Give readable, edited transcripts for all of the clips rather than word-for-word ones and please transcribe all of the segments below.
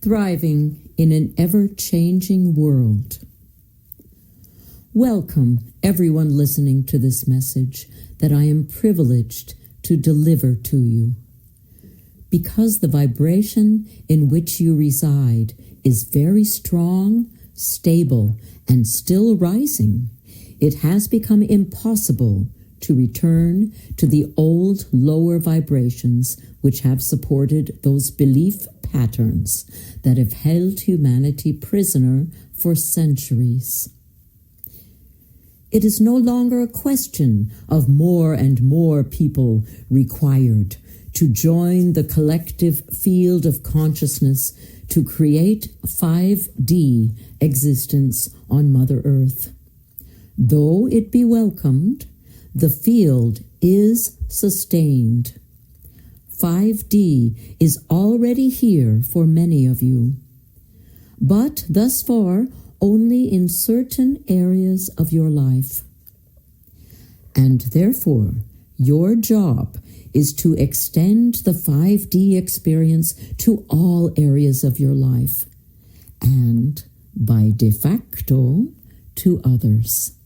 thriving in an ever-changing world. Welcome, everyone listening to this message that I am privileged to deliver to you. Because the vibration in which you reside is very strong, stable, and still rising, it has become impossible to return to the old lower vibrations which have supported those belief patterns that have held humanity prisoner for centuries. It is no longer a question of more and more people required to join the collective field of consciousness to create 5D existence on Mother Earth. Though it be welcomed, the field is sustained. 5D is already here for many of you, but thus far only in certain areas of your life. And therefore, your job is to extend the 5D experience to all areas of your life, and by de facto, to others.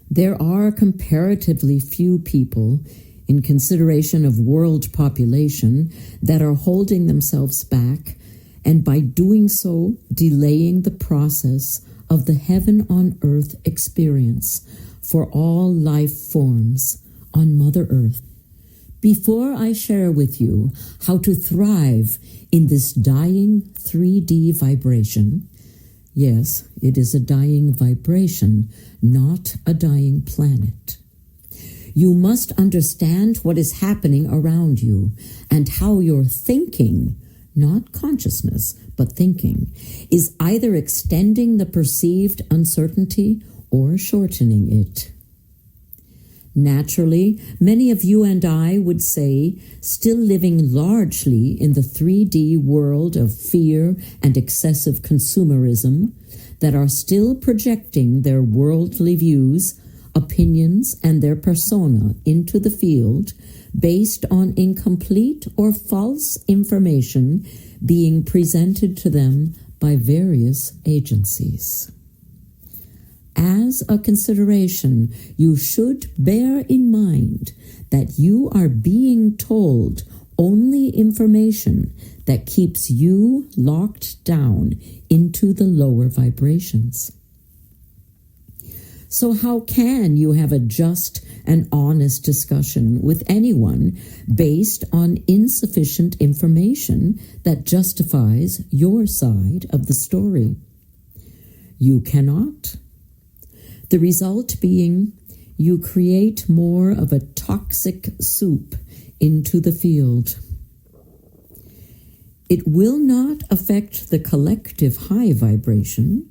There are comparatively few people, in consideration of world population, that are holding themselves back, and by doing so, delaying the process of the heaven on earth experience for all life forms on Mother Earth. Before I share with you how to thrive in this dying 3D vibration, yes, it is a dying vibration, not a dying planet. You must understand what is happening around you and how your thinking, not consciousness, but thinking, is either extending the perceived uncertainty or shortening it. Naturally, many of you and I would say, still living largely in the 3D world of fear and excessive consumerism, that are still projecting their worldly views, opinions, and their persona into the field based on incomplete or false information being presented to them by various agencies. As a consideration, you should bear in mind that you are being told only information that keeps you locked down into the lower vibrations. So how can you have a just and honest discussion with anyone based on insufficient information that justifies your side of the story? You cannot. The result being, you create more of a toxic soup into the field. It will not affect the collective high vibration,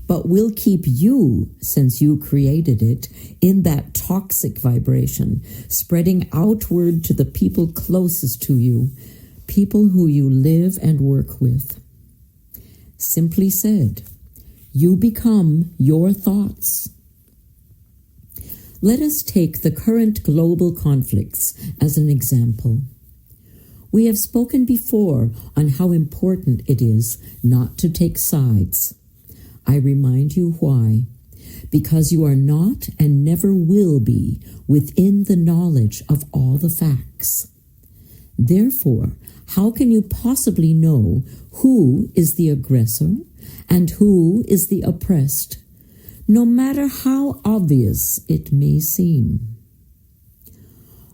but will keep you, since you created it, in that toxic vibration, spreading outward to the people closest to you, people who you live and work with. Simply said, you become your thoughts. Let us take the current global conflicts as an example. We have spoken before on how important it is not to take sides. I remind you why. Because you are not and never will be within the knowledge of all the facts. Therefore, how can you possibly know who is the aggressor and who is the oppressed, no matter how obvious it may seem?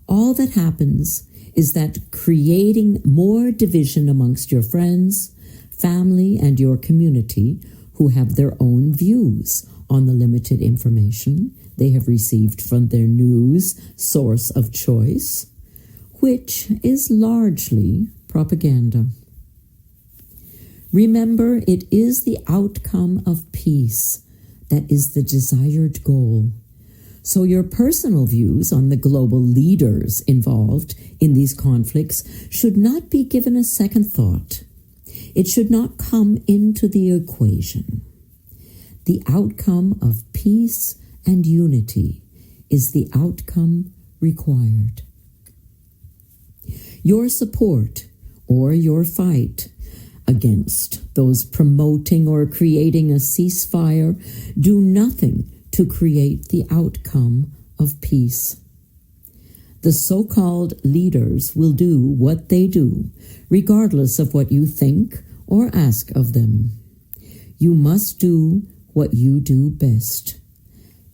All that happens is that creating more division amongst your friends, family, and your community who have their own views on the limited information they have received from their news source of choice, which is largely propaganda. Remember, it is the outcome of peace that is the desired goal. So your personal views on the global leaders involved in these conflicts should not be given a second thought. It should not come into the equation. The outcome of peace and unity is the outcome required. Your support or your fight against those promoting or creating a ceasefire do nothing to create the outcome of peace. The so-called leaders will do what they do, regardless of what you think or ask of them. You must do what you do best.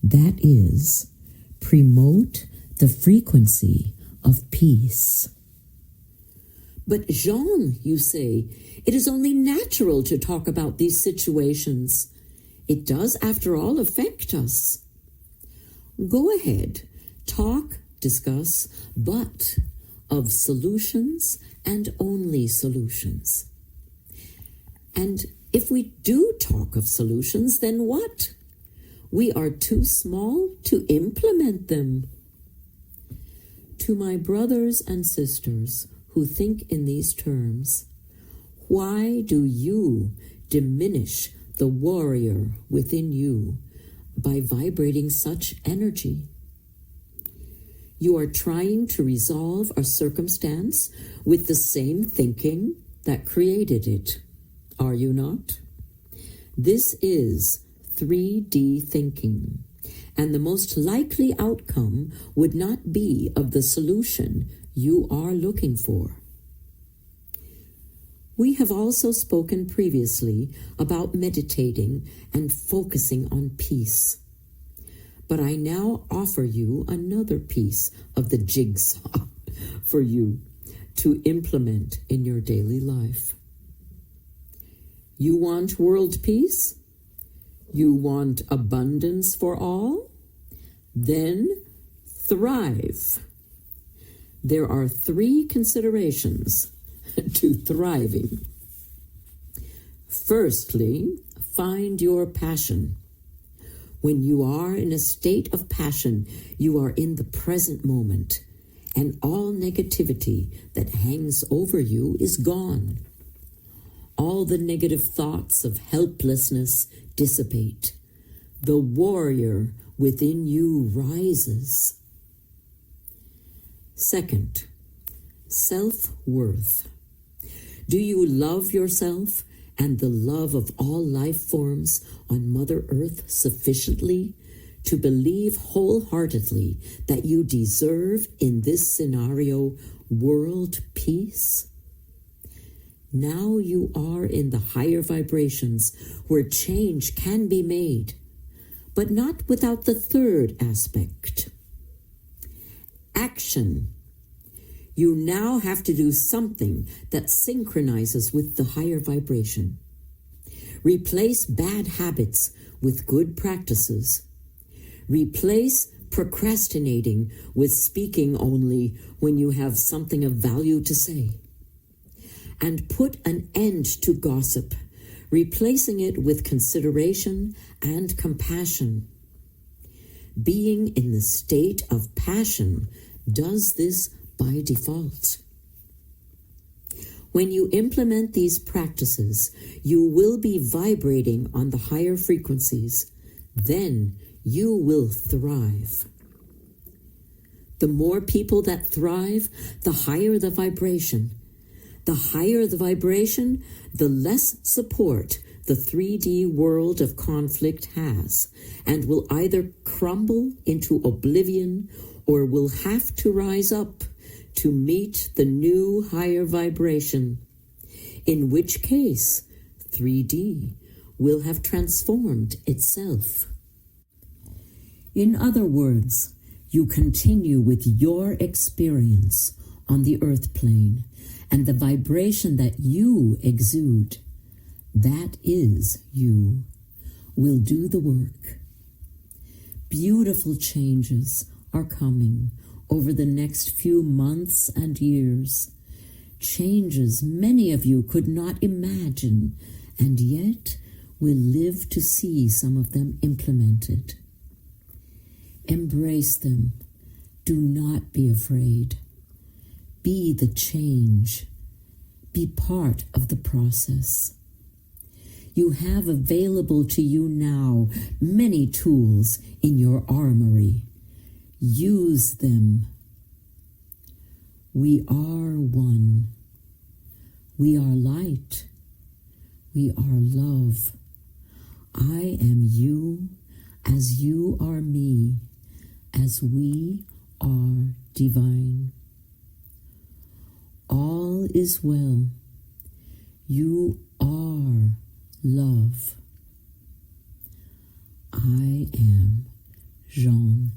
That is, promote the frequency of peace. But Jeanne, you say, it is only natural to talk about these situations. It does, after all, affect us. Go ahead, talk, discuss, but of solutions and only solutions. And if we do talk of solutions, then what? We are too small to implement them. To my brothers and sisters who think in these terms, why do you diminish the warrior within you by vibrating such energy? You are trying to resolve a circumstance with the same thinking that created it, are you not? This is 3D thinking, and the most likely outcome would not be of the solution you are looking for. We have also spoken previously about meditating and focusing on peace. But I now offer you another piece of the jigsaw for you to implement in your daily life. You want world peace? You want abundance for all? Then thrive. There are 3 considerations to thriving. Firstly, find your passion. When you are in a state of passion, you are in the present moment, and all negativity that hangs over you is gone. All the negative thoughts of helplessness dissipate. The warrior within you rises. Second, self-worth. Do you love yourself and the love of all life forms on Mother Earth sufficiently to believe wholeheartedly that you deserve in this scenario world peace? Now you are in the higher vibrations where change can be made, but not without the third aspect. Action. You now have to do something that synchronizes with the higher vibration. Replace bad habits with good practices. Replace procrastinating with speaking only when you have something of value to say. And put an end to gossip, replacing it with consideration and compassion. Being in the state of passion does this by default. When you implement these practices, you will be vibrating on the higher frequencies. Then you will thrive. The more people that thrive, the higher the vibration. The higher the vibration, the less support the 3D world of conflict has, and will either crumble into oblivion or will have to rise up to meet the new higher vibration, in which case 3D will have transformed itself. In other words, you continue with your experience on the earth plane, and the vibration that you exude, that is you, will do the work. Beautiful changes are coming over the next few months and years. Changes many of you could not imagine, and yet will live to see some of them implemented. Embrace them. Do not be afraid. Be the change. Be part of the process. You have available to you now many tools in your armory. Use them. We are one. We are light. We are love. I am you as you are me, as we are divine. All is well. You are love. I am Jeanne.